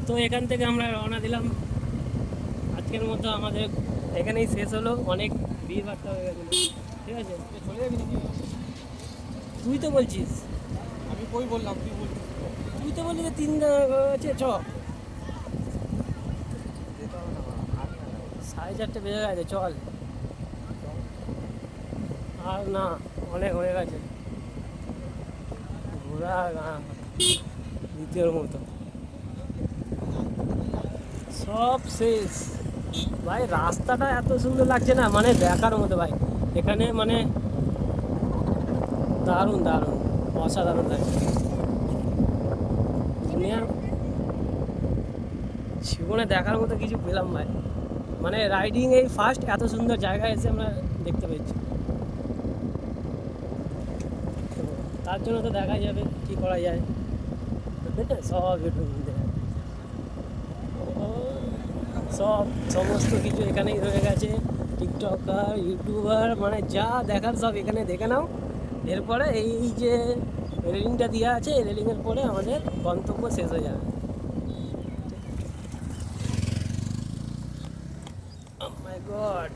তো এখান থেকে আমরা রওনা দিলাম। আজকের মতো আমাদের এখানেই শেষ হলো, অনেক ভিড় ভাট্টা হয়ে গেছিলো। ঠিক আছে, চলে যাবি নাকি? তুই তো বলছিস, আমি কই বললাম, তুই বলছিস তো। তুই তো বললি যে 3 হচ্ছে চ। 4:30 বেজে গেছে, চল। আর না, অনেক হয়ে গেছে ঘোরা দ্বিতীয়র মতো, সব শেষ ভাই। রাস্তাটা এত সুন্দর লাগছে না, মানে দেখার মতো ভাই। এখানে মানে দারুণ দারুণ, অসাধারণ লাগছে। দুনিয়ার জীবনে দেখার মতো কিছু পেলাম ভাই। মানে রাইডিং এই ফার্স্ট এত সুন্দর জায়গায় এসে আমরা দেখতে পেয়েছি। তো তার জন্য তো দেখাই যাবে কি করা যায়, সব ইউটিউব সব সমস্ত কিছু এখানেই রয়ে গেছে। টিকটকার, ইউটিউবার, মানে যা দেখার সব এখানে দেখে নাও। এরপরে এই যে রেলিংটা দেওয়া আছে, এই রেলিংয়ের পরে আমাদের গন্তব্য শেষ হয়ে যাবে। Oh my God!